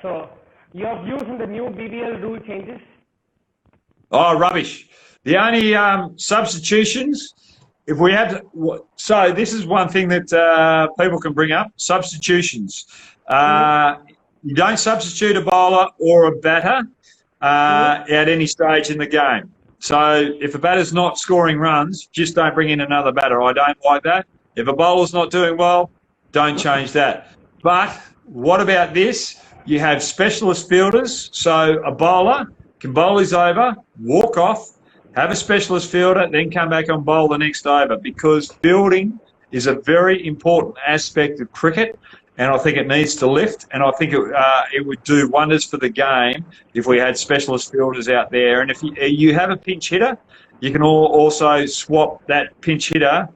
So, your views on the new BBL rule changes? Oh, rubbish. The only substitutions, if we had to, so this is one thing that people can bring up, substitutions. You don't substitute a bowler or a batter at any stage in the game. So if a batter's not scoring runs, just don't bring in another batter. I don't like that. If a bowler's not doing well, don't change that. But what about this? You have specialist fielders. So a bowler can bowl his over, walk off, have a specialist fielder, then come back and bowl the next over, because fielding is a very important aspect of cricket, and I think it needs to lift, and I think it would do wonders for the game if we had specialist fielders out there. And if you have a pinch hitter, you can also swap that pinch hitter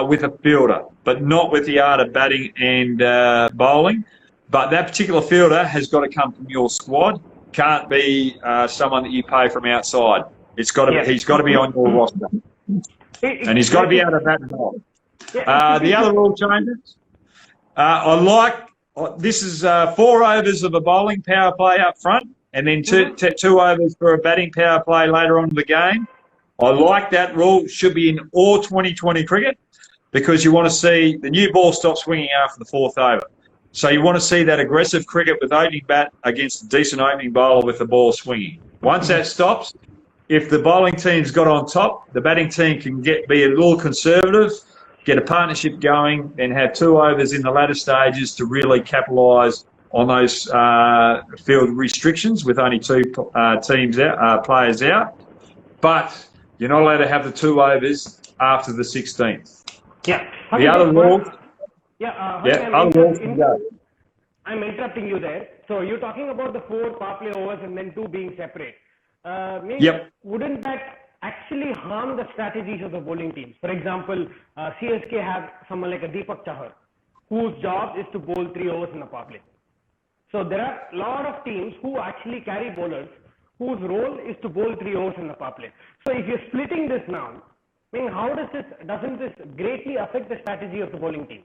with a fielder, but not with the art of batting and bowling. But that particular fielder has got to come from your squad. Can't be someone that you pay from outside. It's got to. He's got to be on your roster, and he's got to be able to bat and bowl. The other rule changes. I like this is 4 overs of a bowling power play up front, and then two overs for a batting power play later on in the game. I like that rule. Should be in all 2020 cricket, because you want to see the new ball stop swinging after the 4th over. So you want to see that aggressive cricket with opening bat against a decent opening bowler with the ball swinging. Once that stops, if the bowling team's got on top, the batting team can be a little conservative, get a partnership going, and have 2 overs in the latter stages to really capitalise on those field restrictions with only 2 players out. But you're not allowed to have the 2 overs after the 16th. Yeah. The other rules. I'm interrupting you there. So you're talking about the 4 power play overs and then 2 being separate. Wouldn't that actually harm the strategies of the bowling teams? For example, CSK have someone like a Deepak Chahar, whose job is to bowl 3 overs in the power play. So there are a lot of teams who actually carry bowlers whose role is to bowl 3 overs in the power play. So if you're splitting this now, I mean, how doesn't this greatly affect the strategy of the bowling team?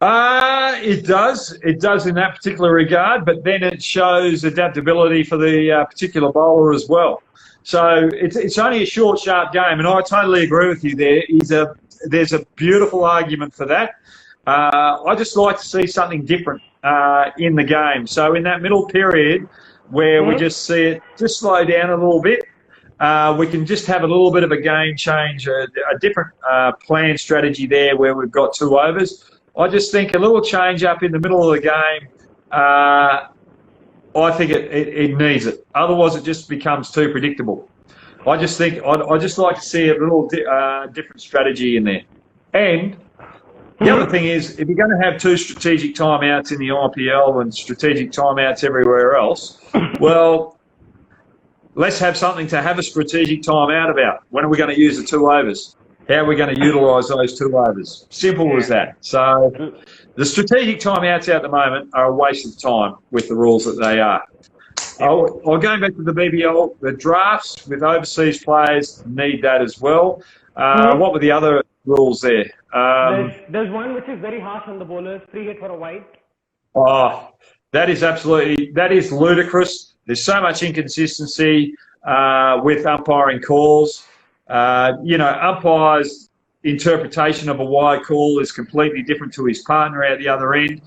It does. It does in that particular regard, but then it shows adaptability for the particular bowler as well. So it's only a short, sharp game, and I totally agree with you there. There's a beautiful argument for that. I just like to see something different in the game. So in that middle period where we just see it just slow down a little bit, we can just have a little bit of a game change, a different plan strategy there where we've got 2 overs. I just think a little change up in the middle of the game, I think it needs it. Otherwise, it just becomes too predictable. I just think I'd just like to see a little different strategy in there. And the other thing is, if you're going to have 2 strategic timeouts in the IPL and strategic timeouts everywhere else, well, let's have something to have a strategic timeout about. When are we going to use the 2 overs? How are we going to utilise those 2 overs? Simple as that. So the strategic timeouts at the moment are a waste of time with the rules that they are. Going back to the BBL, the drafts with overseas players need that as well. What were the other rules there? There's one which is very harsh on the bowlers, 3 hit for a wide. Oh, that is ludicrous. There's so much inconsistency with umpiring calls. Umpire's interpretation of a wide call is completely different to his partner out the other end.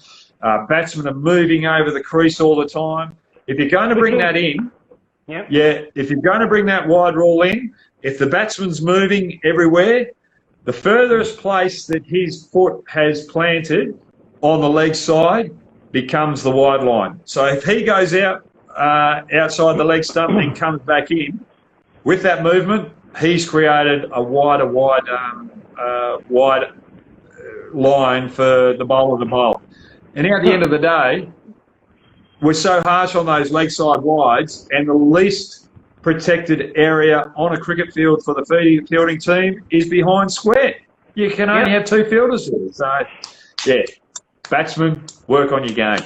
Batsmen are moving over the crease all the time. If you're going to bring that in, if you're going to bring that wide rule in, if the batsman's moving everywhere, the furthest place that his foot has planted on the leg side becomes the wide line. So if he goes out outside the leg stump and comes back in, with that movement, he's created a wide line for the bowler to bowl. And at the end of the day, we're so harsh on those leg side wides, and the least protected area on a cricket field for the fielding team is behind square. You can only have 2 fielders there. So, batsmen, work on your game.